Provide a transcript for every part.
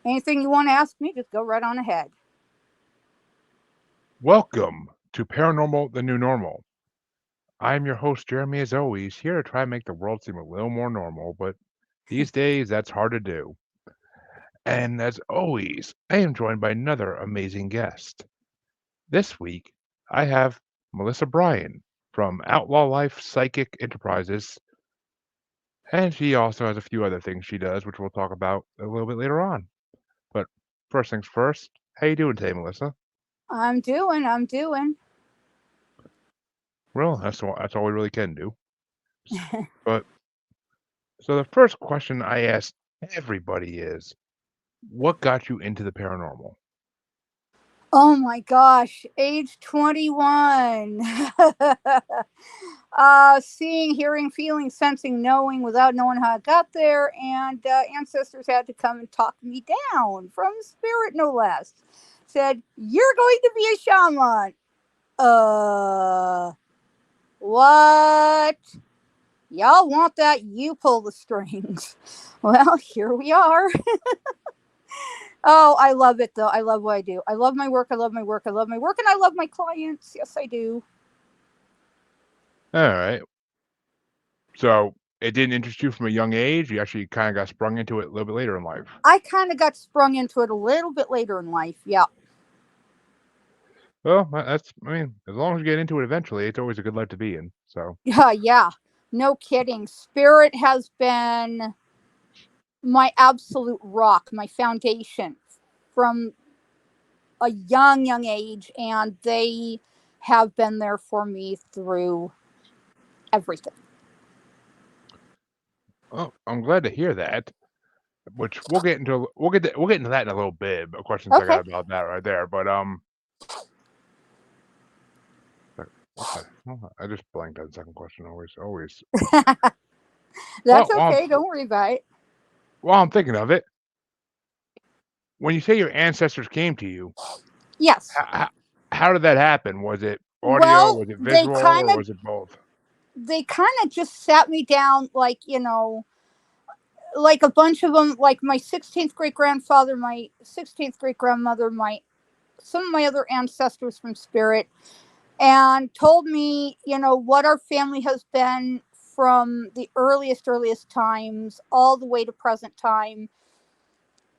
Anything you want to ask me, just go right on ahead. Welcome to Paranormal, the New Normal. I'm your host, Jeremy, as always, here to try and make the world seem a little more normal, but these days that's hard to do. And as always, I am joined by another amazing guest. This week, I have Melissa Bryan from Outlaw Life Psychic Enterprises, and she also has a few other things she does, which we'll talk about a little bit later on. But first things first, how you doing today, Melissa? I'm doing. Well, that's all we really can do. But So the first question I ask everybody is, what got you into the paranormal? Oh my gosh, age 21. Seeing, hearing, feeling, sensing, knowing without knowing how I got there, and ancestors had to come and talk me down from spirit, no less. Said, "You're going to be a shaman." Uh, what? Y'all want that? You pull the strings. Well, here we are. Oh, I love it though. I love what I do. I love my work. I love my work. I love my work, and I love my clients. Yes, I do. All right. So it didn't interest you from a young age. You actually kind of got sprung into it a little bit later in life. I kind of got sprung into it a little bit later in life. Yeah. Well, I mean, as long as you get into it eventually, it's always a good life to be in. So, Yeah, yeah. No kidding. Spirit has been my absolute rock, my foundation from a young age, and they have been there for me through everything. well, I'm glad to hear that. Which we'll get into that in a little bit. But questions I Okay. got about that right there. But what the? I just blanked on the second question. Always. That's Well, okay. Don't worry about it. while I'm thinking of it, when you say your ancestors came to you, Yes. how, how did that happen? Was it audio? Well, Was it visual? Or was it both? they kind of just sat me down like, like a bunch of them, like my 16th great grandfather, my 16th great grandmother, my some of my other ancestors from spirit, and told me, what our family has been from the earliest times all the way to present time.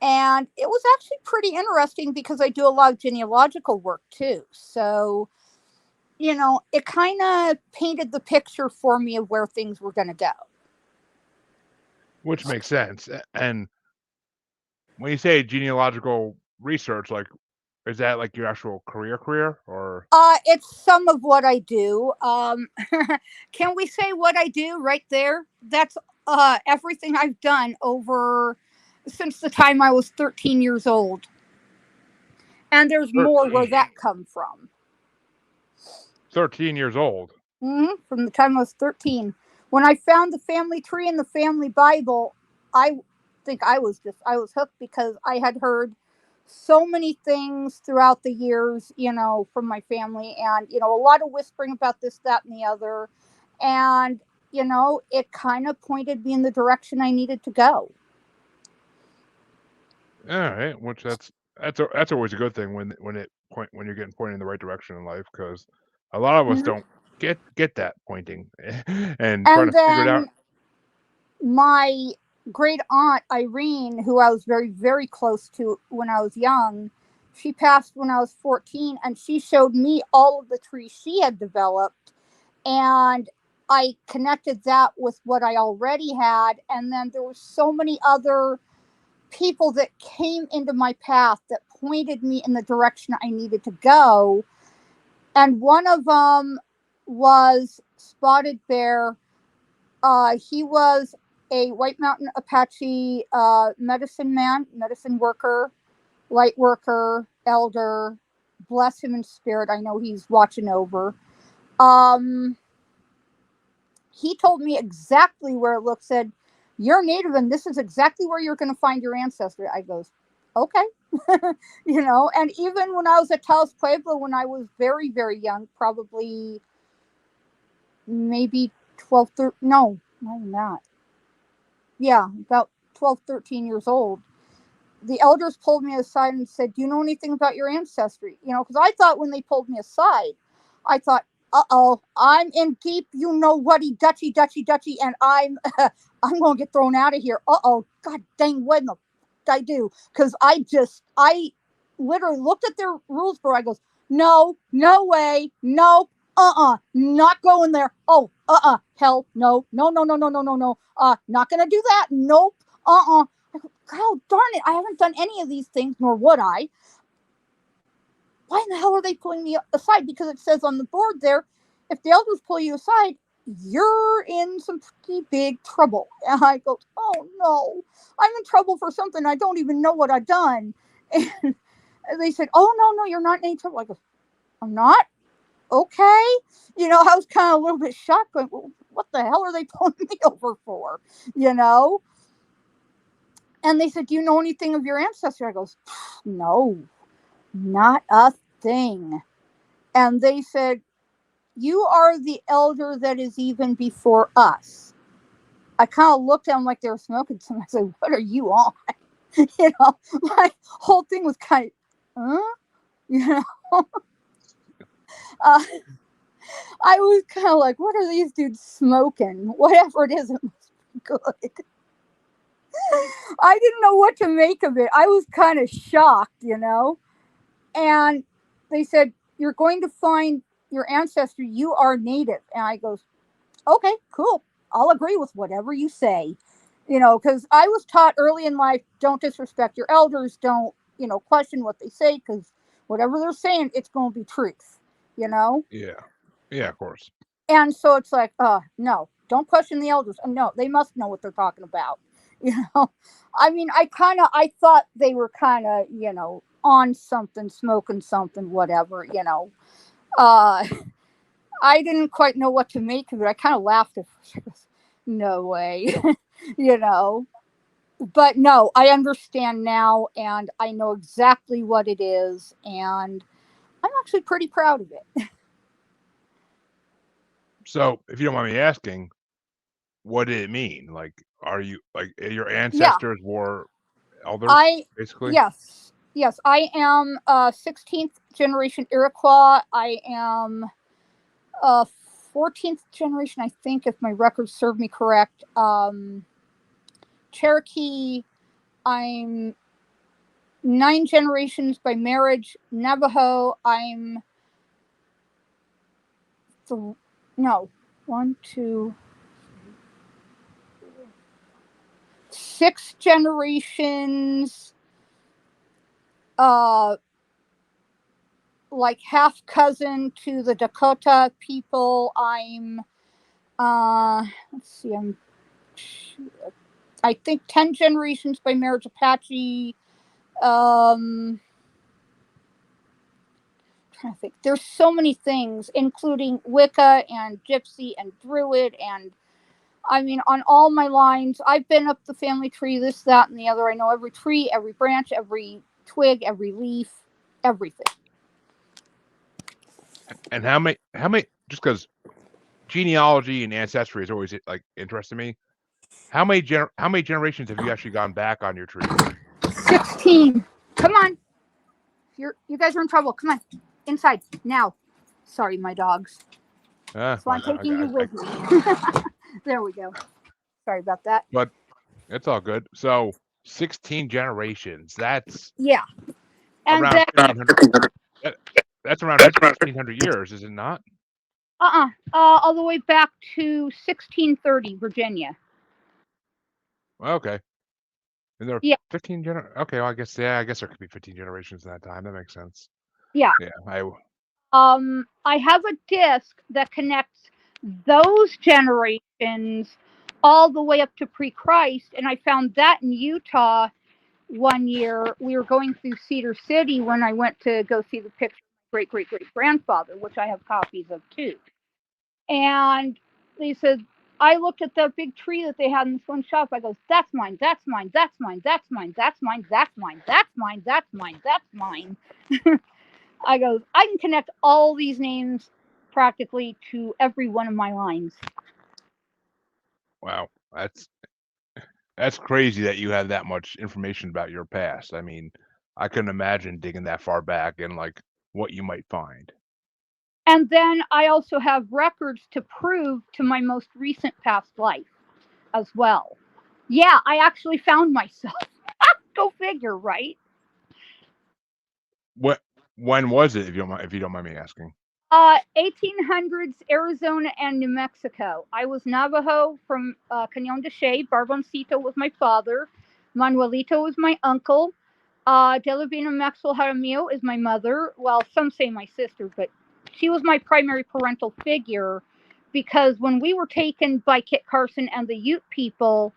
And it was actually pretty interesting because I do a lot of genealogical work too. So, it kind of painted the picture for me of where things were going to go. Which makes sense. And when you say genealogical research, like, is that like your actual career, or? It's some of what I do. Can we say what I do right there? That's everything I've done over since the time I was 13 years old. And there's more where 13. that come from. 13 years old. From the time I was 13. When I found the family tree and the family Bible, I think I was hooked because I had heard so many things throughout the years, from my family, and a lot of whispering about this, that, and the other. And, it kind of pointed me in the direction I needed to go. All right, which that's always a good thing when you're getting pointed in the right direction in life, because a lot of us Mhm. don't get that pointing and trying And to figure it out. then my great aunt Irene, who I was very, very close to when I was young, she passed when I was 14, and she showed me all of the trees she had developed. And I connected that with what I already had. And then there were so many other people that came into my path that pointed me in the direction I needed to go. And one of them was Spotted Bear. He was a White Mountain Apache medicine man, medicine worker, light worker, elder. Bless him in spirit. I know he's watching over. Um, he told me exactly where it looked. Said, "You're native, and this is exactly where you're going to find your ancestry." I goes, "Okay." And even when I was at Taos Pueblo, when I was very, very young, probably maybe 12, 13, no, more than that, yeah, about 12, 13 years old, the elders pulled me aside and said, "Do you know anything about your ancestry?" Because I thought when they pulled me aside, I thought, "Uh-oh, I'm in deep, dutchy, and I'm I'm going to get thrown out of here. Uh-oh, god dang, what in the I do?" Because I literally looked at their rules book. I goes, "No, no way, no, not going there. Oh, hell, no, no, no, no, no, no, no, no. Not gonna do that. Nope. I go, God darn it! I haven't done any of these things, nor would I. Why in the hell are they pulling me aside? Because it says on the board there, if the elders pull you aside, you're in some pretty big trouble." And I go, "Oh no, I'm in trouble for something I don't even know what I've done." And they said, "Oh no, no, you're not in any trouble." I go, "I'm not." Okay. I was kind of a little bit shocked, going, "Well, what the hell are they pulling me over for?" You know? And they said, "Do you know anything of your ancestry?" I goes, "No, not a thing." And they said, "You are the elder that is even before us." I kind of looked at them like they were smoking something. I said, "What are you on?" My whole thing was kind of, huh? You know? uh, I was kind of like, what are these dudes smoking? Whatever it is, it must be good. I didn't know what to make of it. I was kind of shocked. And they said, "You're going to find your ancestry. You are native." And I goes, "Okay, cool. I'll agree with whatever you say." Because I was taught early in life, don't disrespect your elders. Don't, question what they say, because whatever they're saying, it's going to be truth, you know? Yeah. Yeah, of course. And so it's like, no, don't question the elders. No, they must know what they're talking about. You know, I mean, I thought they were kind of, on something, smoking something, whatever. Uh, I didn't quite know what to make of it. I kind of laughed at first. No way, you know. But no, I understand now, and I know exactly what it is, and I'm actually pretty proud of it. So, if you don't mind me asking, what did it mean? Like, are you like your Yeah, ancestors were elders, I basically? yes, yes, I am 16th generation Iroquois. I am 14th generation, I think, if my records serve me correct. Cherokee. I'm 9 generations by marriage. Navajo. I'm no, one, two, 6 generations. Uh, like half cousin to the Dakota people. I'm let's see, I think 10 generations by marriage Apache. Um trying to think. There's so many things, including Wicca and Gypsy and Druid, and I mean, on all my lines, I've been up the family tree, this, that, and the other. I know every tree, every branch, every twig, every leaf, everything. And how many just because genealogy and ancestry is always like interesting me. How many generations have you actually gone back on your tree? 16. Come on. You guys are in trouble. Come on. Inside. Now. Sorry, my dogs. So I'm Well, taking you with me. There we go. Sorry about that. but it's all good. So 16 generations. That's Yeah. And around then, 1500. that- That's around 1500 years, is it not? all the way back to 1630, Virginia. Okay. And there are Yeah. 15 okay, well, I guess there could be 15 generations in that time. That makes sense. Yeah. Yeah, I have a disc that connects those generations all the way up to pre-Christ, and I found that in Utah one year. We were going through Cedar City when I went to go see the picture of my great grandfather, which I have copies of too. And they said, I looked at that big tree that they had in this one shop. I goes, "That's mine, that's mine, that's mine, that's mine, that's mine, that's mine, that's mine, that's mine, that's mine." I goes, I can connect all these names practically to every one of my lines. wow. That's That's crazy that you have that much information about your past. I mean, I couldn't imagine digging that far back and like what you might find. And then I also have records to prove to my most recent past life as well. Yeah, I actually found myself. Go figure, right? What when was it if you don't mind me asking? 1800s Arizona and New Mexico. I was Navajo from Cañon de Che. Barboncito was my father. Manuelito was my uncle. Delavina Maxwell Jaramillo is my mother. Well, some say my sister, but she was my primary parental figure because when we were taken by Kit Carson and the Ute people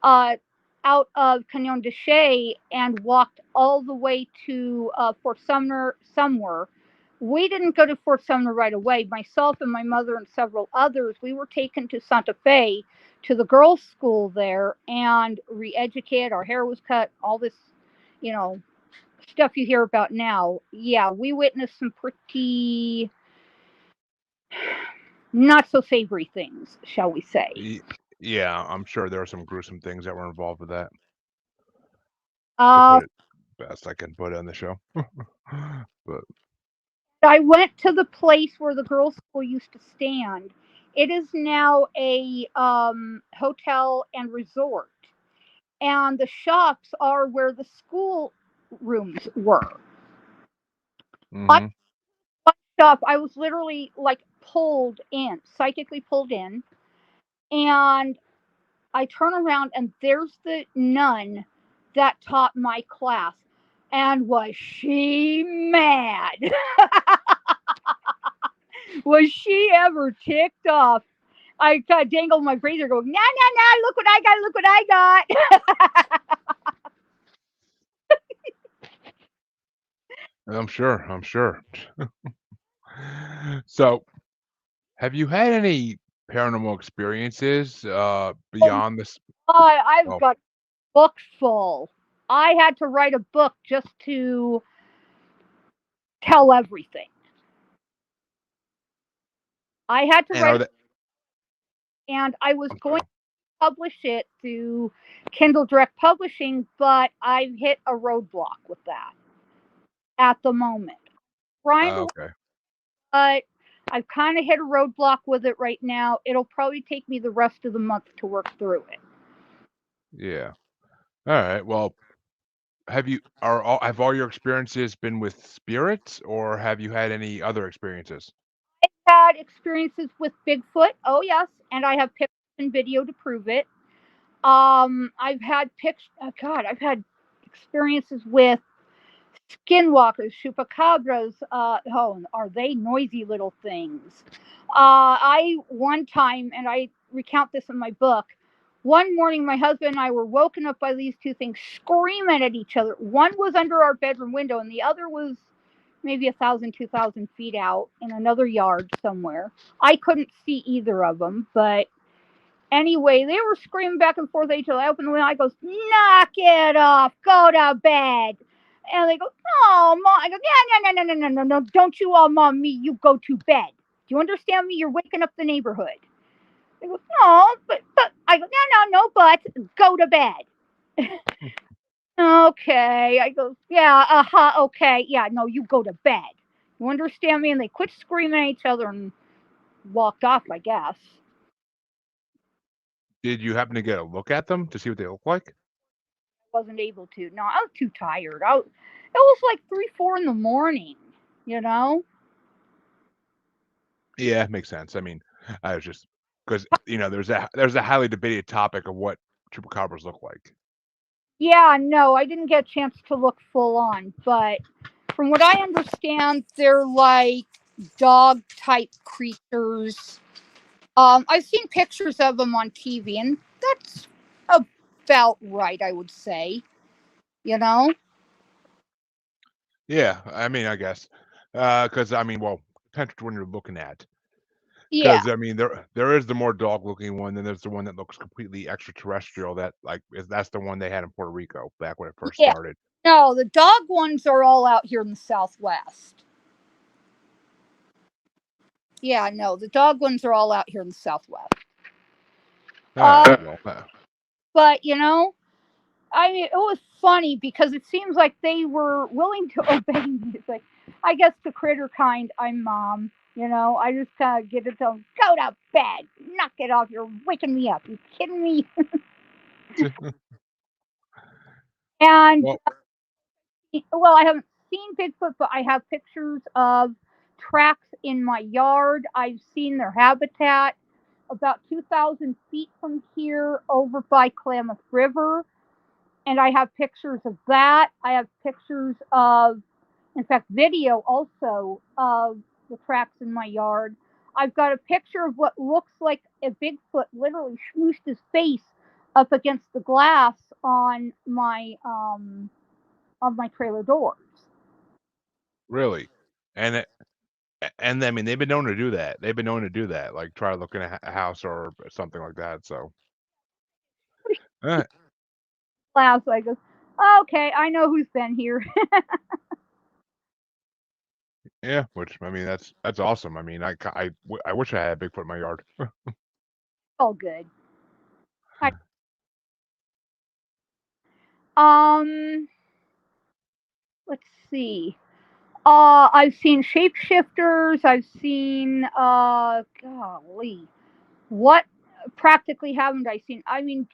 uh, out of Cañon de Che and walked all the way to Fort Sumner somewhere, we didn't go to Fort Sumner right away. Myself and my mother and several others, we were taken to Santa Fe to the girls' school there and re-educated. Our hair was cut, all this, you know, stuff you hear about now. Yeah, we witnessed some pretty not so savory things, shall we say. Y- Yeah, I'm sure there are some gruesome things that were involved with that. To Uh, put it best I can put it on the show. But I went to the place where the girls' school used to stand. It is now a hotel and resort, and the shops are where the school rooms were. I hmm stuff. I was literally like pulled in, psychically pulled in, and I turn around and there's the nun that taught my class. And was she mad? Was she ever ticked off? I kind of dangled my razor going, nah, nah, nah, look what I got, look what I got. I'm sure. I'm sure. So, have you had any paranormal experiences Oh, beyond this? I've Oh, got books full. I had to write a book just to tell everything. I had to and write are it, they? and I was I'm going sorry. to publish it through Kindle Direct Publishing, but I've hit a roadblock with that at the moment. Trying to, Okay. but I've kind of hit a roadblock with it right now. It'll probably take me the rest of the month to work through it. Yeah. All right. Well, have all your experiences been with spirits, or have you had any other experiences? Had experiences with Bigfoot. Oh yes, and I have pictures and video to prove it. I've had pictures. Oh, God, I've had experiences with Skinwalkers, Chupacabras. Oh, are they noisy little things? I one time, and I recount this in my book. One morning, my husband and I were woken up by these two things screaming at each other. One was under our bedroom window, and the other was maybe 2,000 feet out in another yard somewhere. I couldn't see either of them, but anyway, they were screaming back and forth at each other. I opened the window. I goes, knock it off, go to bed. And they go, oh, mom. I go, yeah, no, no, no, no, no, no, no. Don't you all mom me. You go to bed. Do you understand me? You're waking up the neighborhood. They go, no, but. I go, no, no, no, but go to bed. Okay. I go, yeah, okay. Yeah, no, you go to bed. You understand me? And they quit screaming at each other and walked off, I guess. Did you happen to get a look at them to see what they look like? Wasn't able to. No, I was too tired. It was like 3, 4 in the morning. You know. Yeah, makes sense. I mean, I was just because there's a highly debated topic of what chupacabras look like. Yeah, no, I didn't get a chance to look full on, but from what I understand, they're like dog type creatures. I've seen pictures of them on TV, and that's about right, I would say. You know. Yeah, I mean, I guess because I mean, well, depends when you're looking at. Yeah. Because I mean, there is the more dog-looking one, then there's the one that looks completely extraterrestrial. That's the one they had in Puerto Rico back when it first Yeah. started. No, the dog ones are all out here in the Southwest. Yeah, no, the dog ones are all out here in the Southwest. All Uh, right, well, But I mean, it was funny because it seems like they were willing to obey me. It's like, I guess the critter kind, I'm mom. I just kind of get to tell them, go to bed, knock it off. You're waking me up. You kidding me? And Well, well, I haven't seen Bigfoot, but I have pictures of tracks in my yard. I've seen their habitat about 2,000 feet from here over by Klamath River. And I have pictures of that. I have pictures of, in fact, video also of the tracks in my yard. I've got a picture of what looks like a Bigfoot literally smooshed his face up against the glass on my trailer doors. really, and I mean they've been known to do that. They've been known to do that, like try to look in a house or something like that. So, uh, Glass. I go, okay, I know who's been here. yeah, which I mean that's awesome. I mean I wish I had Bigfoot in my yard. All good. I, um, let's see. I've seen shapeshifters. I've seen golly, what practically haven't I seen? I mean,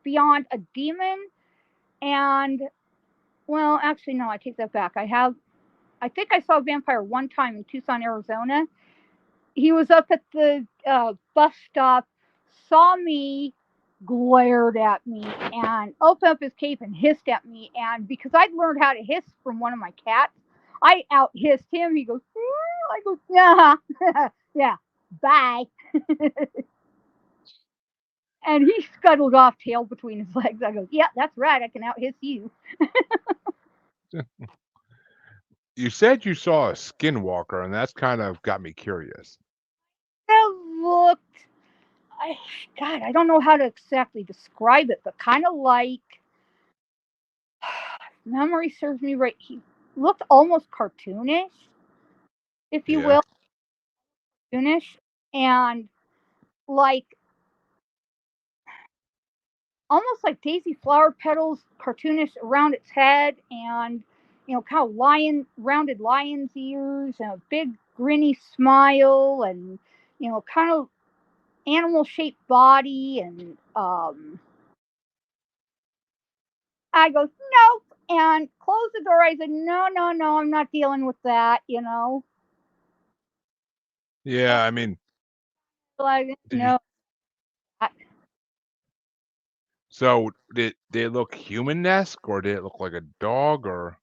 beyond a demon and well, actually no, I take that back. I have. I think I saw a vampire one time in Tucson, Arizona. He was up at the bus stop, saw me, glared at me, and opened up his cape and hissed at me. And because I'd learned how to hiss from one of my cats, I out hissed him. He goes, I go, yeah, yeah, bye. And he scuttled off, tail between his legs. I go, yeah, that's right. I can out hiss you. You said you saw a skinwalker, and that's kind of got me curious. It looked, I, God, I don't know how to exactly describe it, but kind of like memory serves me right. He looked almost cartoonish, if you Yeah, will, cartoonish, and like almost like daisy flower petals, cartoonish around its head, and kind of rounded lion's ears, and a big grinny smile, and kind of animal shaped body, and I go nope, and close the door. I said no, no, no, I'm not dealing with that. yeah. I mean, Like did you? no, it So did it look human-esque, or did it look like a dog, or?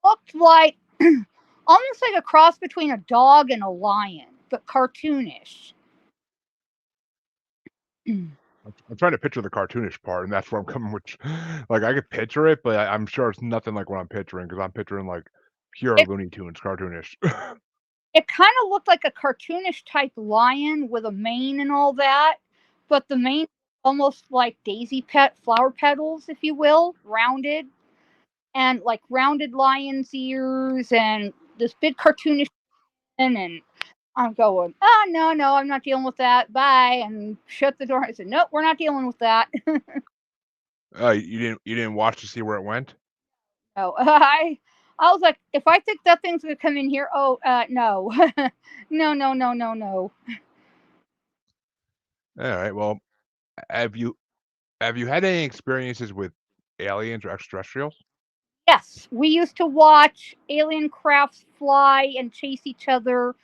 looked like almost like a cross between a dog and a lion, but cartoonish. I'm trying to picture the cartoonish part, and that's where I'm coming. Which, like, I could picture it, but I'm sure it's nothing like what I'm picturing because I'm picturing like pure It Looney Tunes cartoonish. it kind of looked like a cartoonish type lion with a mane and all that, but the mane almost like daisy pet flower petals, if you will, rounded and like rounded lion's ears and this big cartoonish chin, and I'm going, oh no, no, I'm not dealing with that. Bye, and shut the door. I said, nope, we're not dealing with that. You didn't watch to see where it went? No, I was like, if I think that thing's gonna come in here, oh no, no, no, no, no, no. All right. Well, have you have you had any experiences with aliens or extraterrestrials? Yes, we used to watch alien crafts fly and chase each other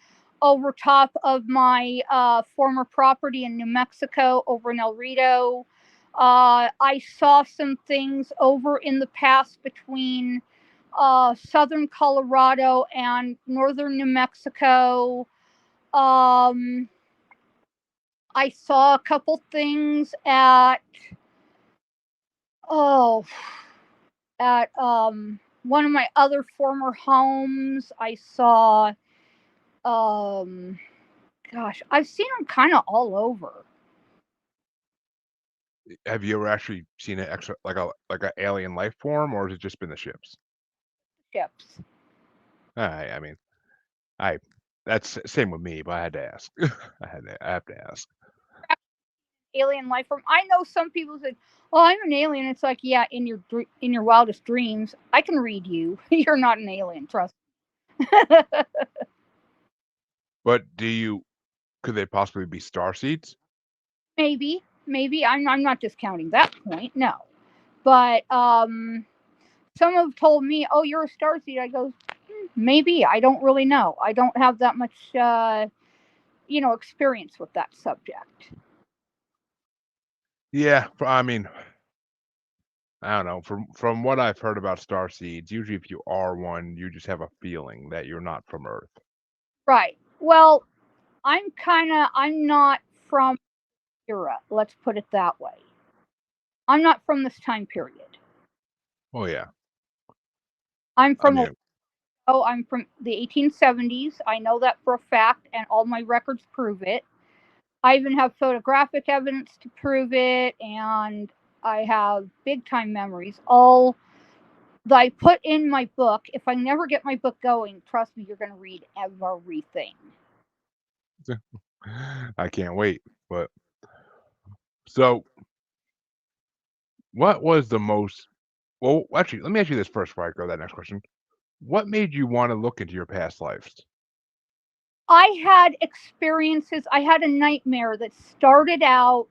over top of my former property in New Mexico, over in El Rito. I saw some things over in the pass between southern Colorado and northern New Mexico. Um, I saw a couple things oh at one of my other former homes. I saw um gosh, I've seen them kind of all over Have you ever actually seen an extra like a alien life form, or has it just been the ships? ships. I mean, I that's same with me, but I had to ask. I have to ask. alien life form. I know some people say, "Oh, I'm an alien." It's like, yeah, in your wildest dreams, I can read you. You're not an alien, trust me. But could they possibly be starseeds? Maybe. I'm not discounting that point. No, but some have told me, "Oh, you're a starseed." I go, maybe. I don't really know. I don't have that much, experience with that subject. Yeah, I mean, I don't know. From what I've heard about starseeds, usually if you are one, you just have a feeling that you're not from Earth. Right. Well, I'm not from era. Let's put it that way. I'm not from this time period. Oh yeah, I'm I from mean, I'm from the 1870s. I know that for a fact, and all my records prove it. I even have photographic evidence to prove it, and I have big time memories. All that I put in my book. If I never get my book going, trust me, you're going to read everything. I can't wait. But so, what was the most? Well, actually, let me ask you this first before I go to that next question. What made you want to look into your past lives? I had experiences. I had a nightmare that started out.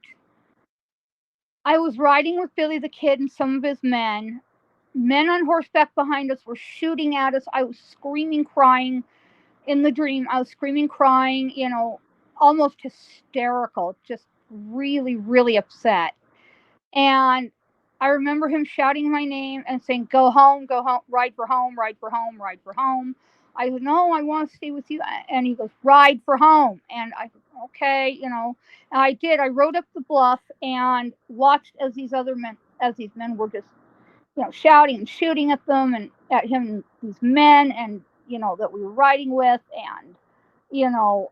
I was riding with Billy the Kid and some of his men. Men on horseback behind us were shooting at us. I was screaming, crying in the dream. I was screaming, crying, almost hysterical, just really, really upset. And I remember him shouting my name and saying, go home, ride for home, ride for home, ride for home." I said, "No, I want to stay with you." And he goes, "Ride for home." And I said, "Okay. And I did. I rode up the bluff and watched as these men were just, shouting and shooting at them and at him, these men, and, that we were riding with. And, you know,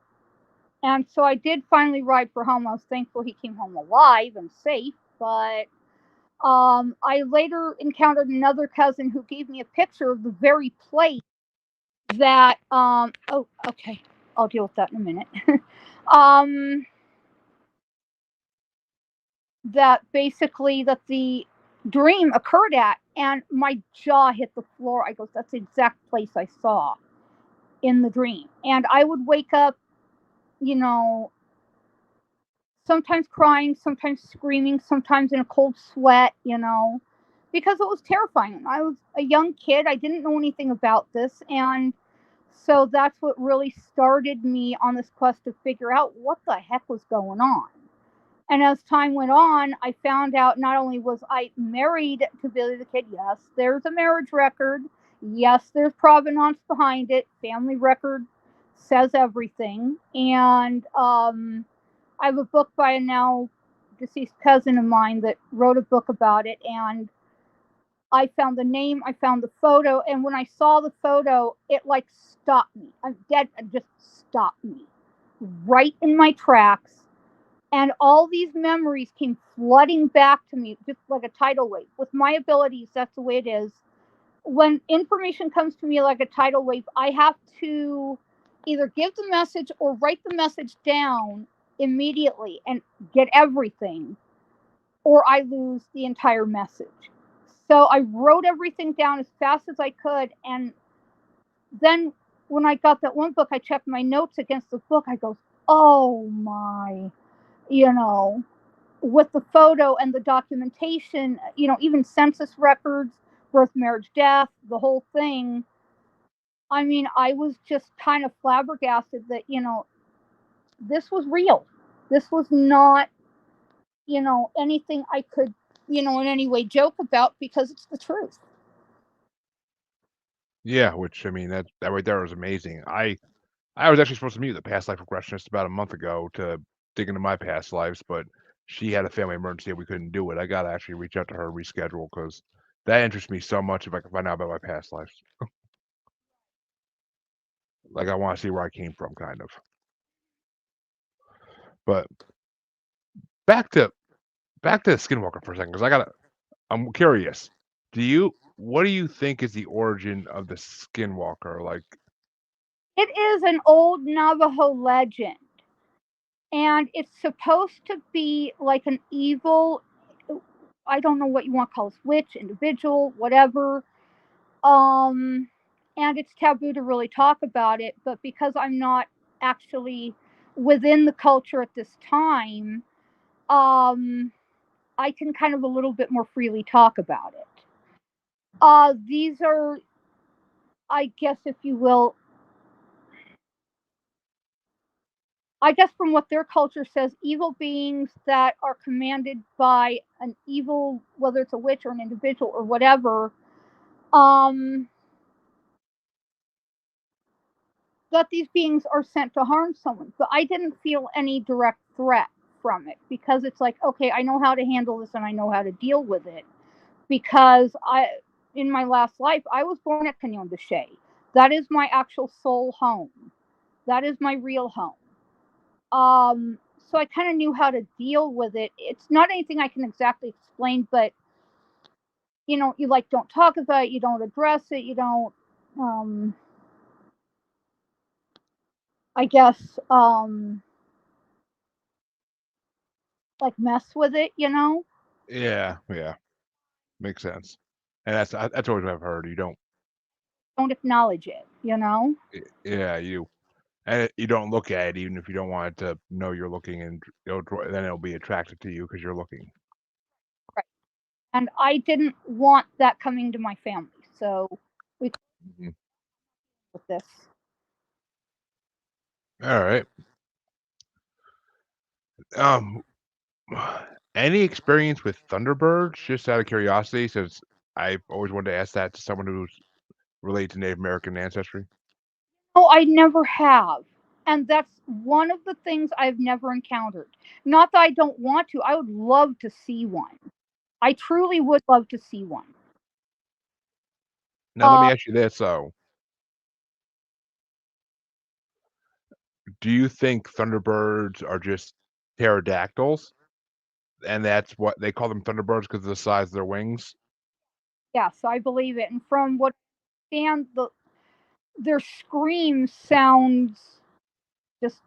and so I did finally ride for home. I was thankful he came home alive and safe, but I later encountered another cousin who gave me a picture of the very place that. Oh, okay. I'll deal with that in a minute. um, that basically that the dream occurred at, and my jaw hit the floor. I goes, "That's the exact place I saw in the dream." And I would wake up, you know, sometimes crying, sometimes screaming, sometimes in a cold sweat, because it was terrifying. I was a young kid. I didn't know anything about this. And so that's what really started me on this quest to figure out what the heck was going on. And as time went on, I found out not only was I married to Billy the Kid, yes, there's a marriage record. Yes, there's provenance behind it. Family record says everything. And I have a book by a now deceased cousin of mine that wrote a book about it, and I found the name, I found the photo, and when I saw the photo, it like stopped me. I'm dead, it just stopped me right in my tracks. And all these memories came flooding back to me just like a tidal wave. With my abilities, that's the way it is. When information comes to me like a tidal wave, I have to either give the message or write the message down immediately and get everything, or I lose the entire message. So I wrote everything down as fast as I could. And then when I got that one book, I checked my notes against the book. I go, "Oh my, you know, with the photo and the documentation, even census records, birth, marriage, death, the whole thing." I mean, I was just kind of flabbergasted that, this was real. This was not, anything I could, in any way joke about, because it's the truth. Yeah, which I mean that right there was amazing. I was actually supposed to meet with a past life regressionist about a month ago to dig into my past lives, but she had a family emergency and we couldn't do it. I gotta actually reach out to her and reschedule because that interests me so much if I can find out about my past lives. Like I want to see where I came from, kind of. But back to Skinwalker for a second, because I'm curious. What do you think is the origin of the Skinwalker? Like, It is an old Navajo legend. and it's supposed to be like an evil, I don't know what you want to call this, witch, individual, whatever. Um, and it's taboo to really talk about it, but because I'm not actually within the culture at this time, um, I can kind of a little bit more freely talk about it. These are, I guess, if you will, I guess from what their culture says, evil beings that are commanded by an evil, whether it's a witch or an individual or whatever, um, that these beings are sent to harm someone. But I didn't feel any direct threat from it because it's like, okay, I know how to handle this and I know how to deal with it because in my last life, I was born at Canyon de Chelly. That is my actual soul home. That is my real home. Um, so I kind of knew how to deal with it. It's not anything I can exactly explain, but you like don't talk about it, you don't address it, you don't, um, I guess, like mess with it. Yeah, yeah, makes sense. And that's always what I've heard. You don't, Don't acknowledge it. yeah, and you don't look at it even if you don't want it to know you're looking, and then it'll be attracted to you because you're looking. Right. And I didn't want that coming to my family, so we Hmm. with this. All right. Um, any experience with Thunderbirds? Just out of curiosity, since I've always wanted to ask that to someone who's related to Native American ancestry. Oh, I never have. And that's one of the things I've never encountered. Not that I don't want to, I would love to see one. I truly would love to see one. Now, let me Uh, ask you this, though. Do you think Thunderbirds are just pterodactyls, and that's what they call them, Thunderbirds, because of the size of their wings? yes, I believe it. And from what I understand, their scream sounds just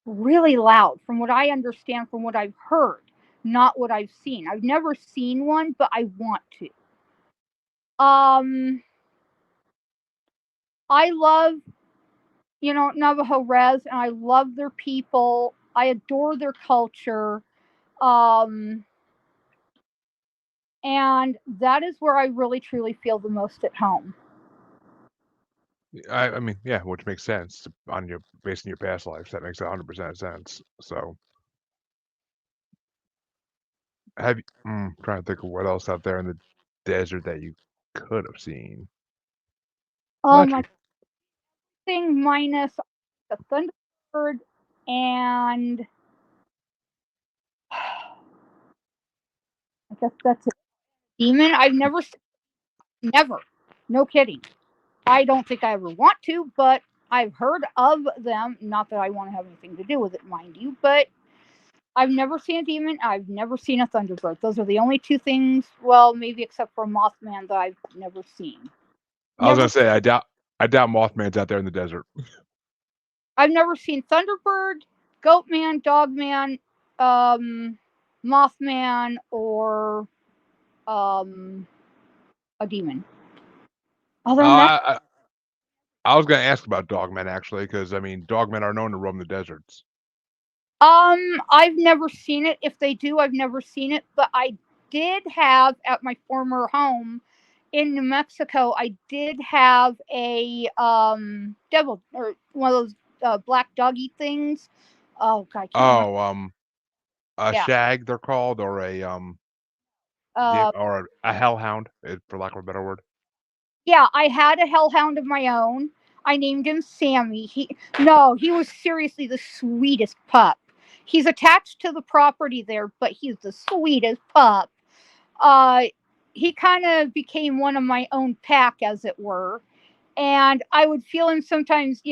really loud. From what I understand, from what I've heard, not what I've seen. I've never seen one, but I want to. Um, I love, Navajo Res, and I love their people. I adore their culture. Um, and that is where I really truly feel the most at home. I mean, yeah, which makes sense on your based on your past lives. That makes 100% sense. So, trying to think of what else out there in the desert that you could have seen. Well, I actually, think minus the Thunderbird and I guess that's a demon. I've never, no kidding. I don't think I ever want to, but I've heard of them. Not that I want to have anything to do with it, mind you, but I've never seen a demon. I've never seen a Thunderbird. Those are the only two things, well, maybe except for a Mothman, that I've never seen. I was Never, gonna say I doubt Mothman's out there in the desert. I've never seen Thunderbird, Goatman, Dogman, um, Mothman, or um, a demon. Other than that, I, I was gonna ask about dogmen actually, because I mean, dogmen are known to roam the deserts. I've never seen it. If they do, I've never seen it. But I did have at my former home in New Mexico. I did have a devil or one of those black doggy things. Oh God, I can't remember. Oh, a Yeah, shag they're called, or uh, or a hellhound, for lack of a better word. yeah. I had a hellhound of my own. I named him Sammy. He was seriously the sweetest pup. He's attached to the property there, but he's the sweetest pup. uh, he kind of became one of my own pack, as it were. And I would feel him sometimes,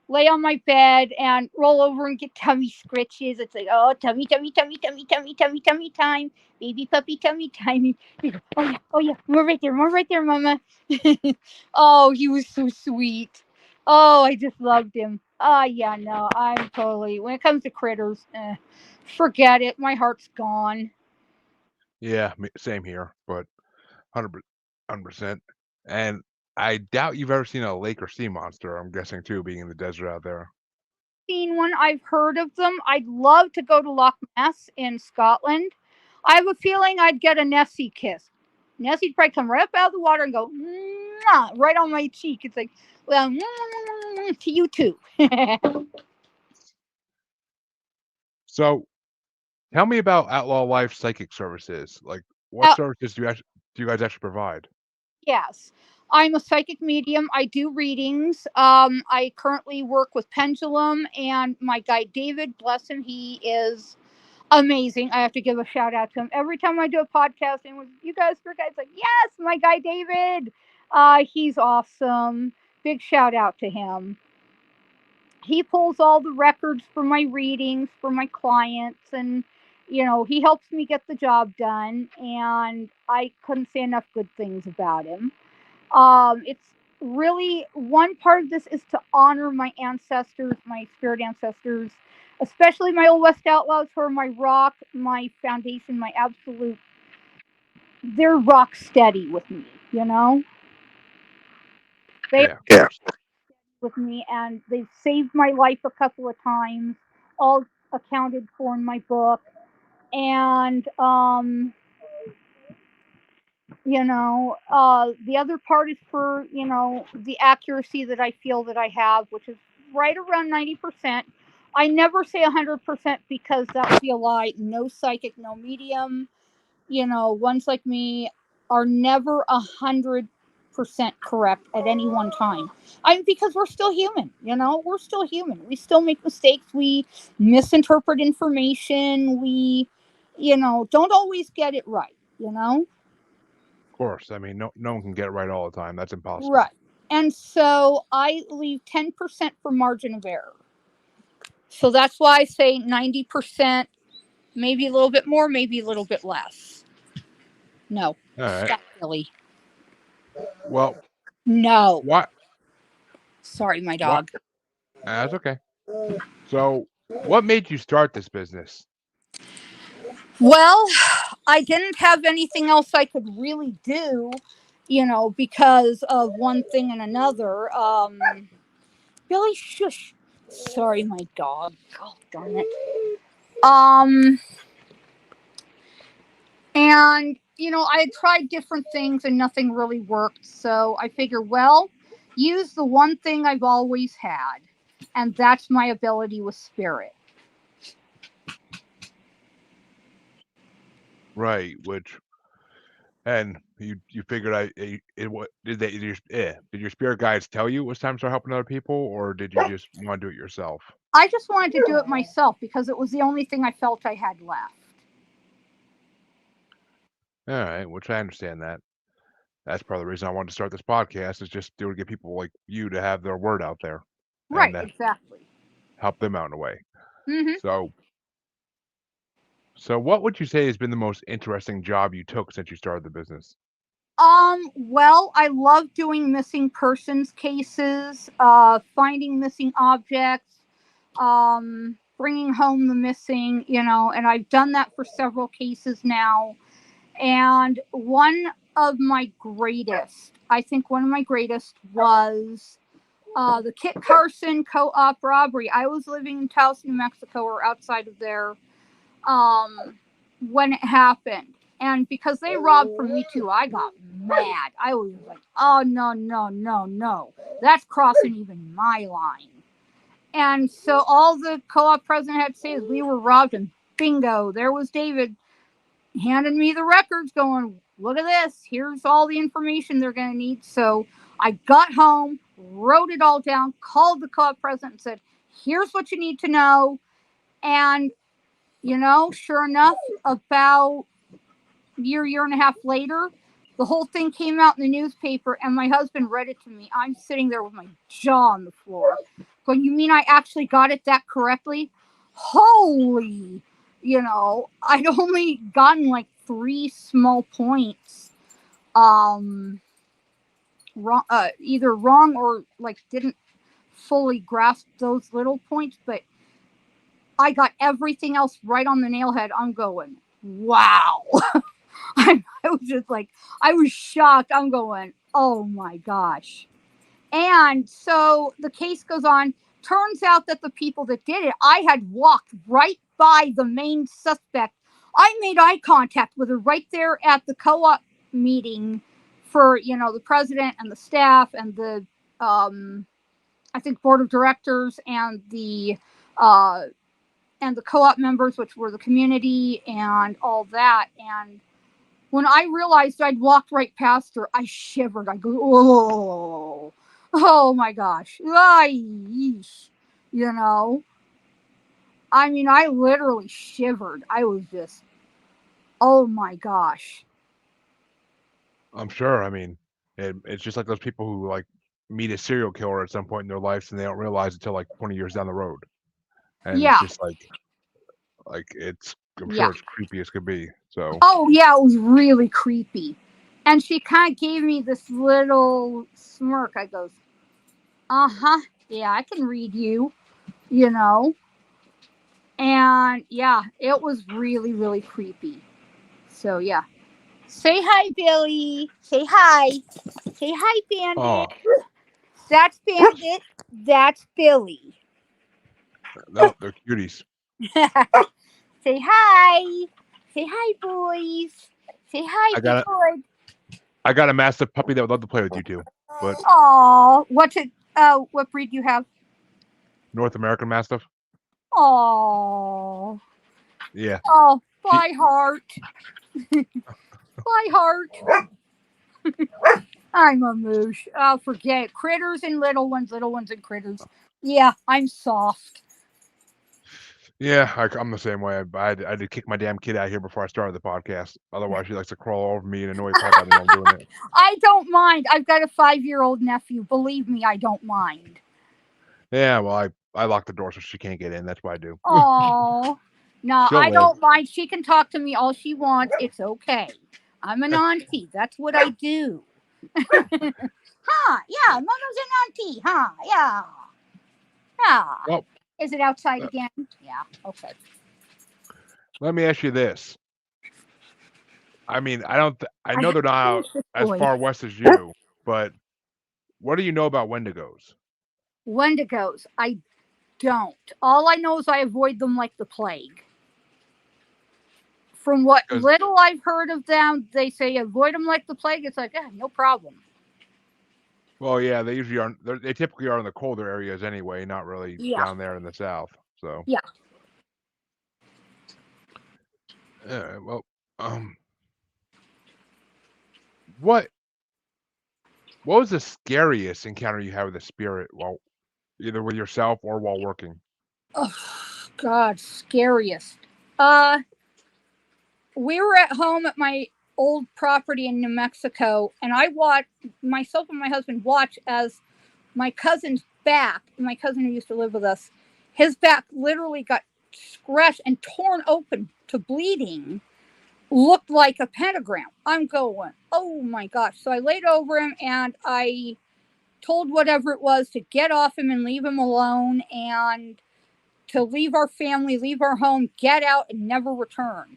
lay on my bed and roll over and get tummy scritches. It's like, oh, tummy, tummy, tummy, tummy, tummy, tummy, tummy time. Baby puppy tummy time. You go, oh yeah, more right there, mama. Oh, he was so sweet. Oh, I just loved him. Yeah, no, I'm totally. When it comes to critters, forget it. My heart's gone. Yeah, same here, but 100%. And I doubt you've ever seen a lake or sea monster. I'm guessing too, being in the desert out there. Seen one. I've heard of them. I'd love to go to Loch Ness in Scotland. I have a feeling I'd get a Nessie kiss. Nessie'd probably come right up out of the water and go "Mwah," right on my cheek. It's like, well, to you too. So tell me about Outlaw Life Psychic Services. Like, what uh, services do you guys actually provide? yes, I'm a psychic medium. I do readings. I currently work with Pendulum and my guy David. Bless him, he is amazing. I have to give a shout out to him every time I do a podcast. And with you guys, for guys, like, yes, my guy David. He's awesome. Big shout out to him. He pulls all the records for my readings for my clients, and he helps me get the job done. And I couldn't say enough good things about him. It's really one part of this is to honor my ancestors, my spirit ancestors, especially my old West Outlaws, who are my rock, my foundation, my absolute. They're rock steady with me, They Yeah, of are course. with me, and they've saved my life a couple of times, all accounted for in my book. And the other part is for the accuracy that I feel that I have, which is right around 90%. I never say 100% because that would be a lie. No psychic, no medium, ones like me are never 100% correct at any one time. Because we're still human. We're still human. We still make mistakes. We misinterpret information. We don't always get it right. Of course. I mean, no one can get it right all the time. That's impossible. Right. And so I leave 10% for margin of error. So that's why I say 90%, maybe a little bit more, maybe a little bit less. No. All right. Stop, Billy. Well, No. what? Sorry, my What? dog. That's okay. So, what made you start this business? Well, I didn't have anything else I could really do, because of one thing and another. Billy, shush. Sorry, my dog. Oh, darn it. Um, And, I had tried different things and nothing really worked. So I figured, well, use the one thing I've always had, and that's my ability with spirit. Right, which and you figured what did your spirit guides tell you it was time to start helping other people, or did you just want to do it yourself? I just wanted to do it myself because it was the only thing I felt I had left. All right, which I understand that. That's part of the reason I wanted to start this podcast is just to get people like you to have their word out there and Right, to exactly. help them out in a way. hmm So, so what would you say has been the most interesting job you took since you started the business? Well, I love doing missing persons cases, finding missing objects, bringing home the missing, and I've done that for several cases now. And I think one of my greatest was the Kit Carson co-op robbery. I was living in Taos, New Mexico, or outside of there, when it happened. And because they robbed from me too, I got mad. I was like, oh, no, no, no, no. That's crossing even my line. And so all the co-op president had to say is we were robbed, and bingo, there was David handed me the records going, look at this. Here's all the information they're going to need. So I got home, wrote it all down, called the co-op president and said, here's what you need to know. And, sure enough, about year and a half later, the whole thing came out in the newspaper, and my husband read it to me. I'm sitting there with my jaw on the floor, going, "You mean I actually got it that correctly?" Holy, I'd only gotten like 3 small points, wrong, either wrong or like didn't fully grasp those little points, but I got everything else right on the nail head. I'm going, wow. I was just like, I was shocked. I'm going, oh my gosh. And so the case goes on. Turns out that the people that did it, I had walked right by the main suspect. I made eye contact with her right there at the co-op meeting for, the president and the staff and the, I think, board of directors and the co-op members, which were the community and all that. And when I realized I'd walked right past her, I shivered. I go, oh my gosh. I mean, I literally shivered. I was just, oh my gosh. I'm sure. I mean, it's just like those people who like meet a serial killer at some point in their lives and they don't realize until like 20 years down the road. And Yeah. it's just like I'm sure it's creepy as could be. So. Oh yeah, it was really creepy. And she kind of gave me this little smirk. I goes, yeah, I can read you, And yeah, it was really, really creepy. So yeah. Say hi, Billy. Say hi. Say hi, Bandit. Oh. That's Bandit. That's Billy. No, they're cuties. Say hi. Say hi, boys. Say hi, Bigfoot. I got a mastiff puppy that would love to play with you too. But what breed do you have? North American Mastiff. Oh. Yeah. Oh, fly heart. Fly heart. I'm a moosh. Oh, forget it. Critters and little ones and critters. Yeah, I'm soft. Yeah, I'm the same way. I had to kick my damn kid out here before I started the podcast. Otherwise, she likes to crawl over me and annoy the fuck out of me while I'm doing it. I don't mind. I've got a 5-year-old nephew. Believe me, I don't mind. Yeah, well, I lock the door so she can't get in. That's why I do. Oh, no, I don't mind. She can talk to me all she wants. It's okay. I'm an auntie. That's what I do. Huh? Yeah, mama's an auntie. Huh? Yeah. Yeah. Well, is it outside again? Yeah. Okay. Let me ask you this. I mean, I know they're not out as far west as you, but what do you know about Wendigos? Wendigos, I don't. All I know is I avoid them like the plague. From what little I've heard of them, they say avoid them like the plague. It's like, no problem. Well, yeah, they usually are. They typically are in the colder areas anyway, not really down there in the south. So yeah. Well, what was the scariest encounter you had with a spirit while either with yourself or while working? Oh God, scariest. We were at home at my old property in New Mexico, and I watched myself and my husband watch as my cousin's back, my cousin who used to live with us, his back literally got scratched and torn open to bleeding, looked like a pentagram. I'm going, oh my gosh. So I laid over him and I told whatever it was to get off him and leave him alone and to leave our family, leave our home, get out and never return.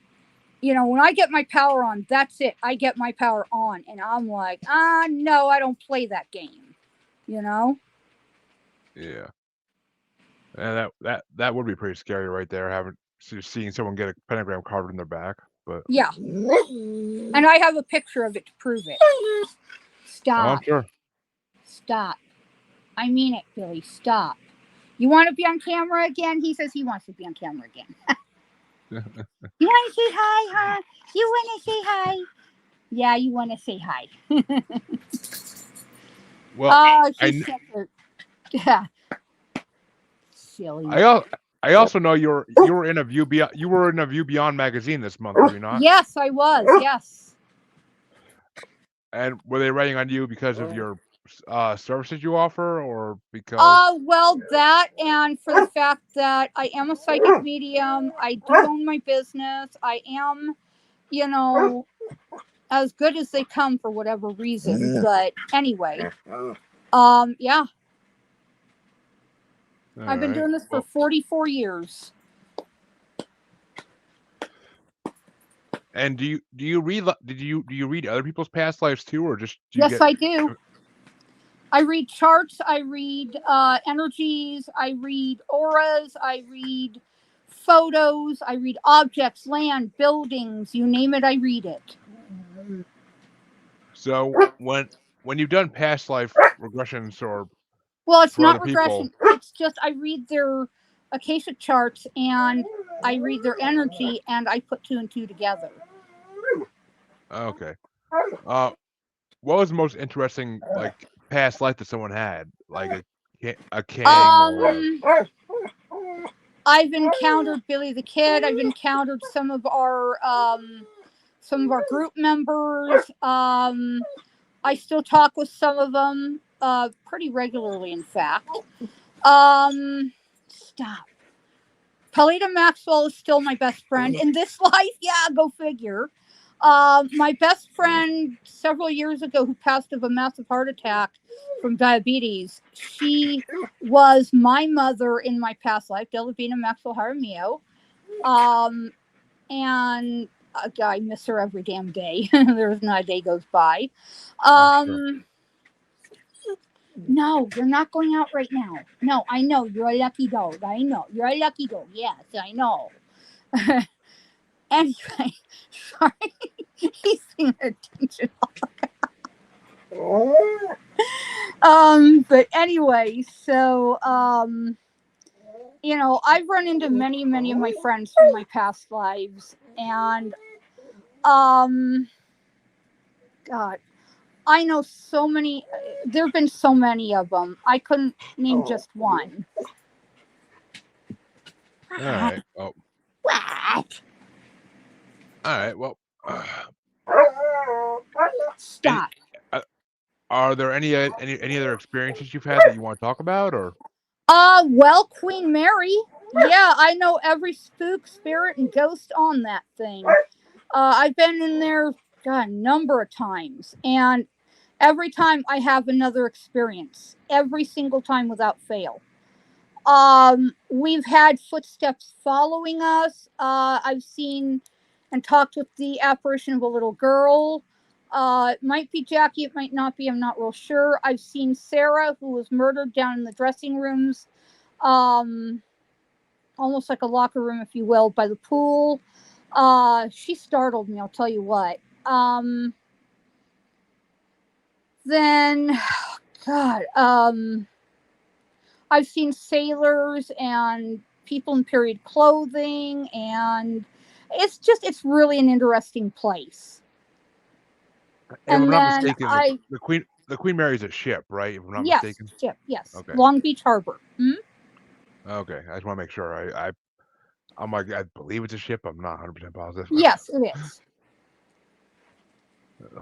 When I get my power on, that's it. I get my power on. And I'm like, no, I don't play that game. Yeah. And that would be pretty scary right there, seeing someone get a pentagram carved in their back. But yeah. And I have a picture of it to prove it. Stop. Oh, I'm sure. Stop. I mean it, Billy. Stop. You want to be on camera again? He says he wants to be on camera again. You want to say hi, huh? You want to say hi? Yeah, you want to say hi. Well, yeah. Silly. I also know you were in a View Beyond magazine this month, were you not? Yes, I was. Yes. And were they writing on you because of your services you offer, or because? Well, that and for the fact that I am a psychic medium, I do own my business. I am, as good as they come for whatever reason. But anyway, yeah. I've been doing this for 44 years. And do you read other people's past lives too, or just Yes, I do. I read charts. I read energies. I read auras. I read photos. I read objects, land, buildings. You name it, I read it. So when you've done past life regressions or it's not regression. It's just I read their Akashic charts and I read their energy and I put 2 and 2 together. Okay. What was the most interesting past life that someone had? Like a king? I've encountered Billy the Kid. I've encountered some of our group members. I still talk with some of them pretty regularly, in fact. Stop. Paulita Maxwell is still my best friend in this life. Yeah, go figure. My best friend several years ago who passed of a massive heart attack from diabetes, she was my mother in my past life, Delavina Maxwell Jaramillo. And I miss her every damn day. There's not a day goes by. Sure. No, you're not going out right now. No, I know. You're a lucky dog. I know. You're a lucky dog. Yes, I know. Anyway, sorry. He's paying attention. But anyway, so, I've run into many, many of my friends from my past lives. And, God, I know so many. There have been so many of them. I couldn't name just one. All right. Well. What? All right. Well. Stop. Are there any other experiences you've had that you want to talk about, or? Well, Queen Mary. Yeah, I know every spook, spirit, and ghost on that thing. I've been in there a number of times, and every time I have another experience. Every single time without fail. We've had footsteps following us. I've seen and talked with the apparition of a little girl. It might be Jackie, it might not be, I'm not real sure. I've seen Sarah, who was murdered down in the dressing rooms, almost like a locker room, if you will, by the pool. She startled me, I'll tell you what. Then, God, I've seen sailors and people in period clothing, and it's really an interesting place. If I'm not mistaken, the Queen Mary's a ship, right? If I'm not mistaken. Ship, yes. Okay. Long Beach Harbor. Okay, I just want to make sure. I'm like, I believe it's a ship. I'm not 100% positive. Yes, it is.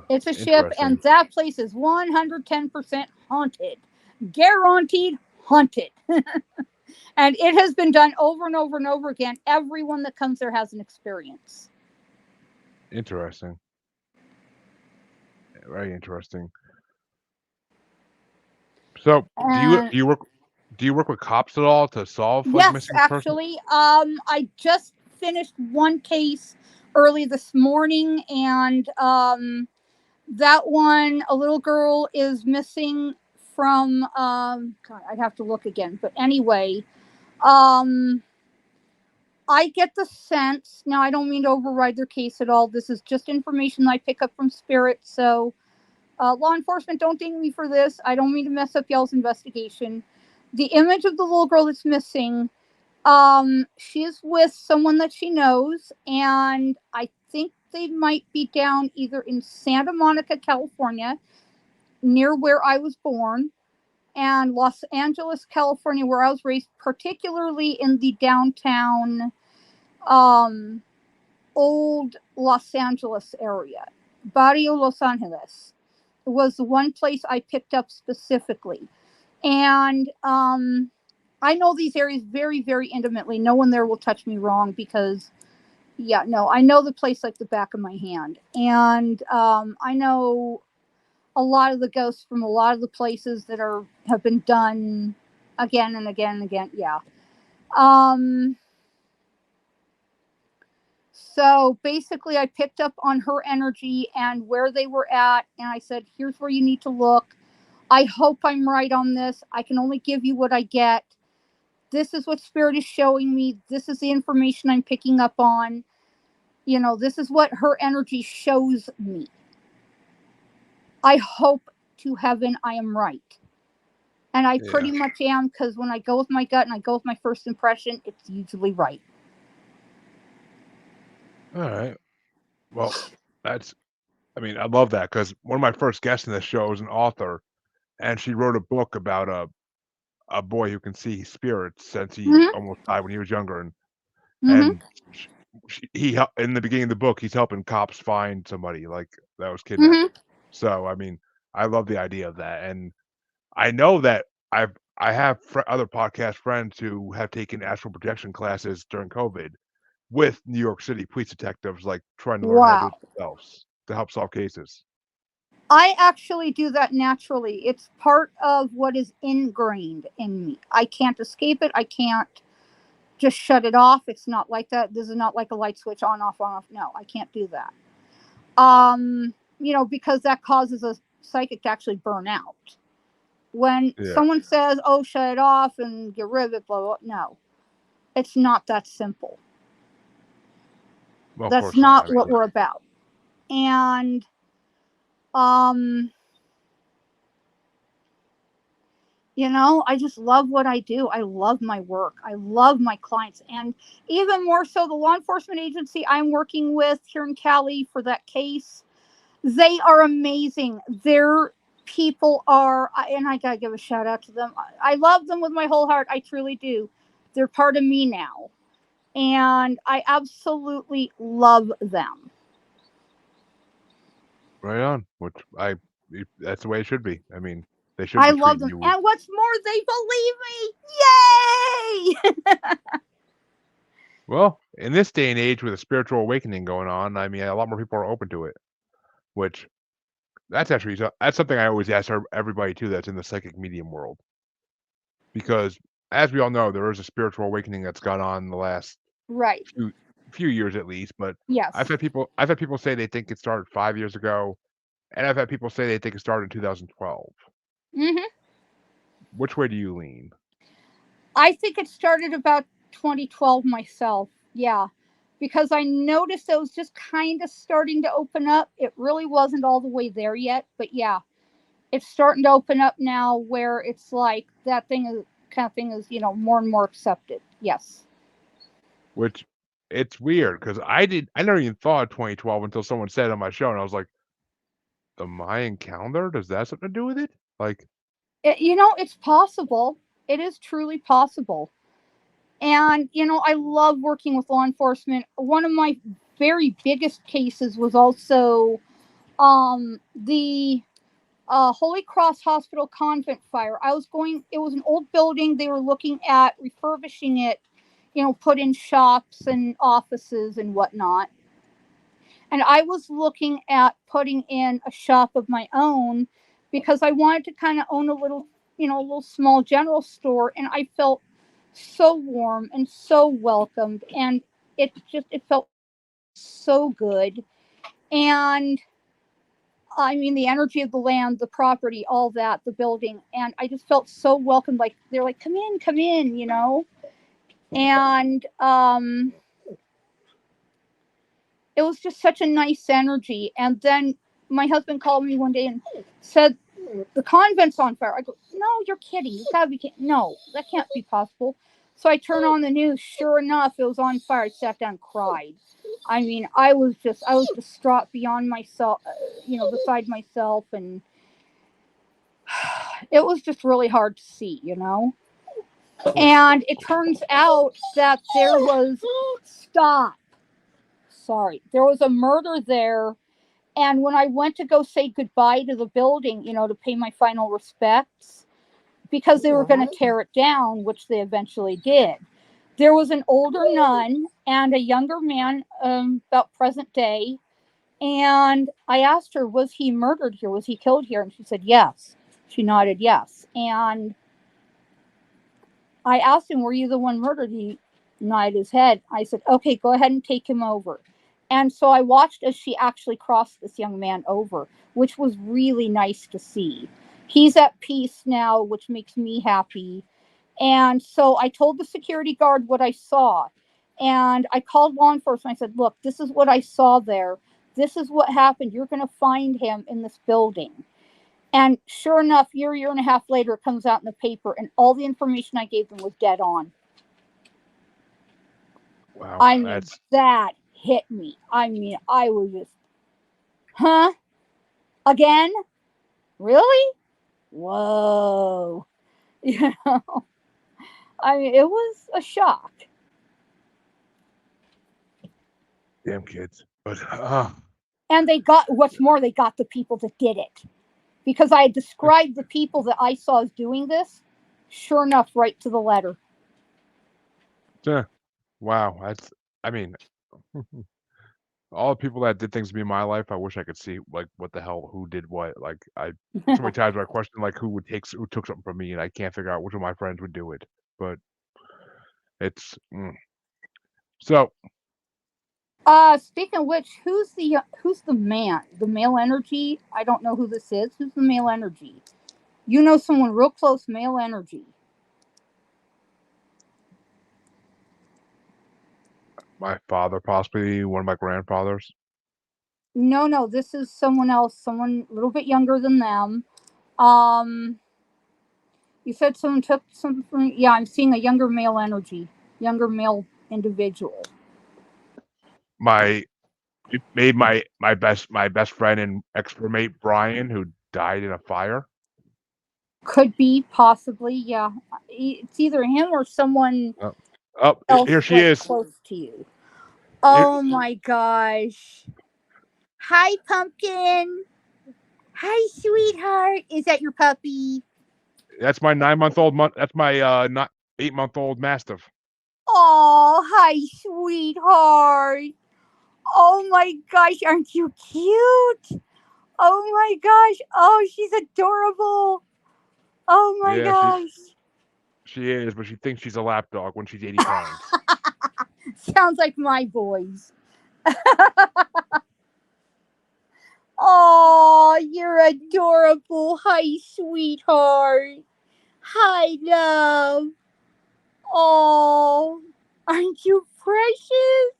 It's a ship, and that place is 110% haunted. Guaranteed haunted. And it has been done over and over and over again. Everyone that comes there has an experience. Interesting. Very interesting. So, do you work with cops at all to solve missing actually. I just finished one case early this morning, and that one, a little girl is missing from. God, I'd have to look again, but anyway, I get the sense, now I don't mean to override their case at all. This is just information I pick up from spirit. So law enforcement, don't ding me for this. I don't mean to mess up y'all's investigation. The image of the little girl that's missing, she is with someone that she knows. And I think they might be down either in Santa Monica, California, near where I was born, and Los Angeles, California, where I was raised, particularly in the downtown old Los Angeles area. Barrio Los Angeles was the one place I picked up specifically. And I know these areas very, very intimately. No one there will touch me wrong because, I know the place like the back of my hand. And I know a lot of the ghosts from a lot of the places that have been done again and again and again. Yeah. Um, so basically, I picked up on her energy and where they were at, and I said, "Here's where you need to look. I hope I'm right on this. I can only give you what I get. This is what Spirit is showing me. This is the information I'm picking up on. This is what her energy shows me. I hope to heaven I am right." And I pretty Yeah. much am, because when I go with my gut and I go with my first impression, it's usually right. All right. Well, that's. I mean, I love that because one of my first guests in this show is an author, and she wrote a book about a boy who can see spirits since he Mm-hmm. almost died when he was younger, Mm-hmm. and sh in the beginning of the book, he's helping cops find somebody, like, that was kidnapped. Mm-hmm. So, I mean, I love the idea of that, and I know that I have other podcast friends who have taken astral projection classes during COVID with New York City police detectives, like, trying to learn how to do it Wow. themselves to help solve cases. I actually do that naturally. It's part of what is ingrained in me. I can't escape it. I can't just shut it off. It's not like that. This is not like a light switch on, off, on, off. No, I can't do that. Because that causes a psychic to actually burn out. When Yeah. someone says, "Oh, shut it off and get rid of it," blah, blah, no, it's not that simple. Well, of That's course not. I not mean, what yeah. we're about. And um, I just love what I do. I love my work. I love my clients, and even more so, the law enforcement agency I'm working with here in Cali for that case. They are amazing. Their people are, and I gotta give a shout out to them. I love them with my whole heart. I truly do. They're part of me now, and I absolutely love them. Right on, which that's the way it should be. I mean, they should I be love treating them, you with and what's more, they believe me. Yay! well, in this day and age with a spiritual awakening going on, I mean, a lot more people are open to it, which that's something I always ask everybody too that's in the psychic medium world. Because as we all know, there is a spiritual awakening that's gone on in the last Right. few few years at least, but Yes. I've had people say they think it started 5 years ago, and I've had people say they think it started in 2012. Hmm. Which way do you lean? I think it started about 2012 myself. Yeah. Because I noticed it was just kind of starting to open up. It really wasn't all the way there yet, but yeah, it's starting to open up now where it's like that thing is kind of thing is, more and more accepted. Yes. Which it's weird because I never even thought of 2012 until someone said it on my show, and I was like, "The Mayan calendar? Does that have something to do with it?" Like, It's possible. It is truly possible. And, I love working with law enforcement. One of my very biggest cases was also the Holy Cross Hospital convent fire. It was an old building. They were looking at refurbishing it, put in shops and offices and whatnot. And I was looking at putting in a shop of my own because I wanted to kind of own a little small general store. And I felt so warm and so welcomed. And it felt so good. And I mean, the energy of the land, the property, all that, the building. And I just felt so welcome. Like, they're like, come in. And it was just such a nice energy. And then my husband called me one day and said, "The convent's on fire." I go, "No, you're kidding. You gotta be kidding. No, that can't be possible." So I turn on the news. Sure enough, it was on fire. I sat down and cried. I mean, I was distraught beyond myself, beside myself. And it was just really hard to see. And it turns out that stop. Sorry. There was a murder there. And when I went to go say goodbye to the building, to pay my final respects, because they were going to tear it down, which they eventually did, there was an older nun and a younger man, about present day. And I asked her, "Was he murdered here? Was he killed here?" And she said, "Yes." She nodded, yes. And I asked him, were you the one murdered? He nodded his head. I said, okay, go ahead and take him over. And so I watched as she actually crossed this young man over, which was really nice to see. He's at peace now, which makes me happy. And so I told the security guard what I saw. And I called law enforcement. I said, look, this is what I saw there. This is what happened. You're going to find him in this building. And sure enough, year and a half later, it comes out in the paper, and all the information I gave them was dead on. Wow, I mean, that's that hit me. I mean, I was just, huh? Again? Really? Whoa. You know, I mean, it was a shock. damn kids. But And they got, what's more, they got the people that did it. Because I had described the people that I saw as doing this, sure enough, right to the letter. wow, that's. I mean, all the people that did things to me in my life, I wish I could see like what the hell, who did what. Like so many times I question like who took something from me, and I can't figure out which of my friends would do it. But it's so. Speaking of which, who's the man? The male energy? I don't know who this is. Who's the male energy? You know someone real close, male energy. My father, possibly one of my grandfathers. No, this is someone else, someone a little bit younger than them. Um, you said someone took something from. Yeah, I'm seeing a younger male energy, younger male individual. My it made my best friend and ex roommate Brian, who died in a fire. Could be, possibly, yeah. It's either him or someone Oh, oh, else here she like is. close to you. Here, Oh my gosh. Hi, Pumpkin. Hi, sweetheart. Is that your puppy? that's my 9 month old. That's my not 8 month old mastiff. Oh, hi, sweetheart. Oh my gosh, aren't you cute? Oh my gosh. Oh, she's adorable. Oh my Yeah, gosh. she is, but she thinks she's a lap dog when she's 80 pounds. Sounds like my boys. Oh, you're adorable. Hi, sweetheart. Hi, love. Oh, aren't you precious?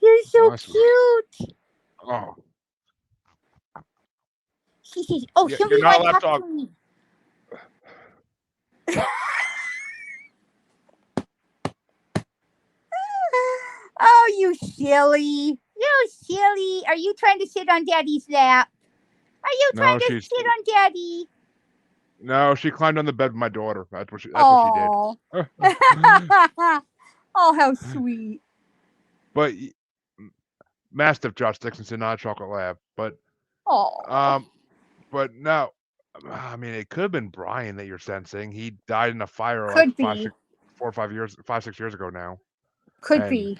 You're so My sweet. cute. Oh, Oh, yeah, you're somebody not a want to lap talk dog. to me. Oh, you silly. You silly. Are you trying to sit on Daddy's lap? Are you trying No, to she's sit on Daddy? no. She climbed on the bed with my daughter. That's what she did. Oh. Oh, how sweet. But mastiff Josh Dixonson, not a chocolate lab. Oh. Um, but no. I mean, it could have been Brian that you're sensing. He died in a fire like Could be. 6 years ago now. Could And be.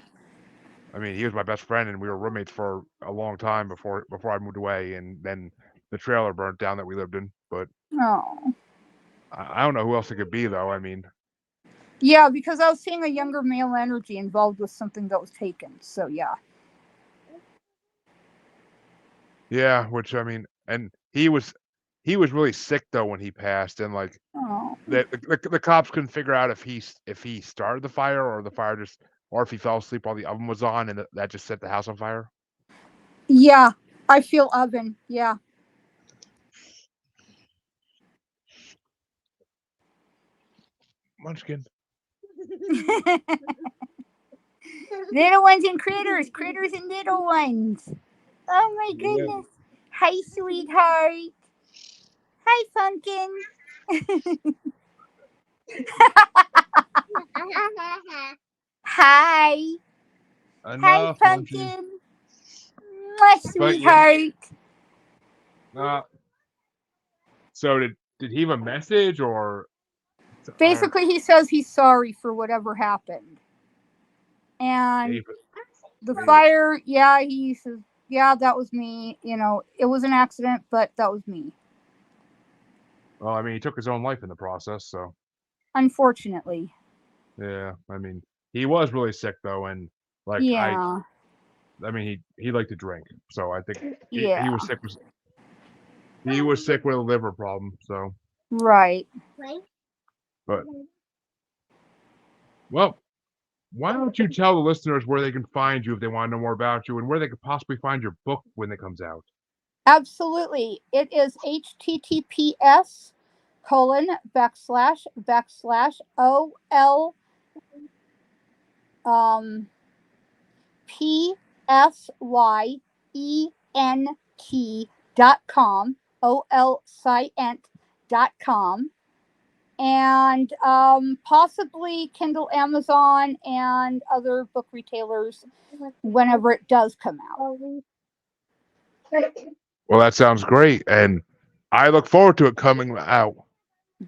I mean, he was my best friend, and we were roommates for a long time before I moved away, and then the trailer burnt down that we lived in. But Oh. I don't know who else it could be, though. I mean, Yeah, because I was seeing a younger male energy involved with something that was taken. So, yeah. yeah, which I mean, and he was really sick though when he passed, and like Oh. the cops couldn't figure out if he started the fire or the fire just or if he fell asleep while the oven was on and that just set the house on fire. Yeah. I feel oven. Yeah. Munchkin. Little ones and critters. Critters and little ones. Oh my Yeah. goodness. Hi, sweetheart. Hi, Pumpkin. Hi. Hi, Enough, Munchie. Pumpkin. My But yeah, sweetheart. uh, so did he have a message or Basically, he says he's sorry for whatever happened. And David? the David. fire, yeah, he says, yeah, that was me. You know, it was an accident, but that was me. Well, I mean, he took his own life in the process, so Unfortunately. Yeah, I mean, he was really sick though, and like Yeah. I mean, he liked to drink, so I think he Yeah. was sick. He was sick with a liver problem. So, Right. but well, why don't you tell the listeners where they can find you if they want to know more about you, and where they could possibly find your book when it comes out? Absolutely. It is https://OL um psyent.com, olscient.com, and possibly Kindle, Amazon, and other book retailers whenever it does come out. Well, that sounds great, and I look forward to it coming out.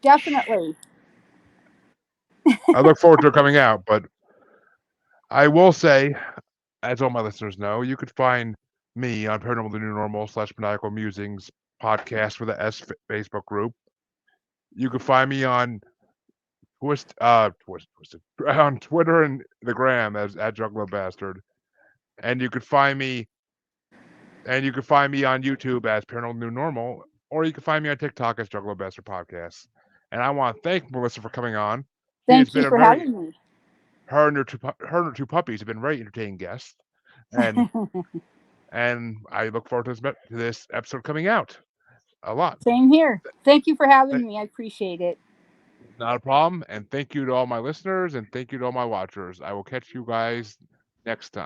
Definitely. I look forward to it coming out, but I will say, as all my listeners know, you could find me on Paranormal the New Normal / Maniacal Musings podcast for the Facebook group. You can find me on on Twitter and the Gram as at Juggalo Bastard, and you could find me on YouTube as Paranormal New Normal, or you can find me on TikTok as Juggalo Bastard Podcast. And I want to thank Melissa for coming on. She has Thank you been a for very having me. her and her two puppies have been very entertaining guests, and I look forward to this episode coming out a lot. Same here. Thank you for having me. I appreciate it. Not a problem. And thank you to all my listeners, and thank you to all my watchers. I will catch you guys next time.